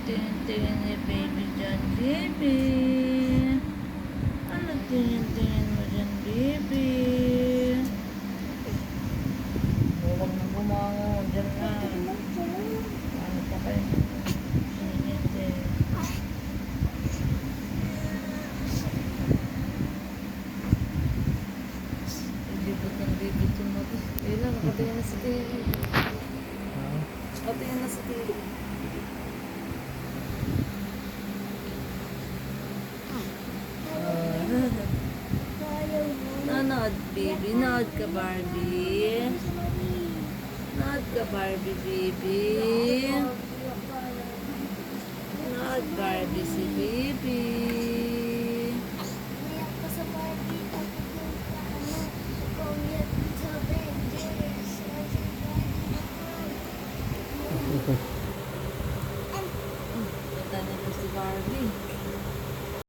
tingin-tingin ni baby dyan, baby? Ano tingin-tingin mo dyan, baby? Huwag na bumango dyan na. Ano pa kayo? Init eh. Libot ng libot yung mata. Ayun na, nakatingin na sa TV. Nakatingin na sa TV. Nanood, baby. Nanood ka, Barbie. Nanood ka, Barbie, baby. Nanood, Barbie, si baby. Ganda nito si Barbie.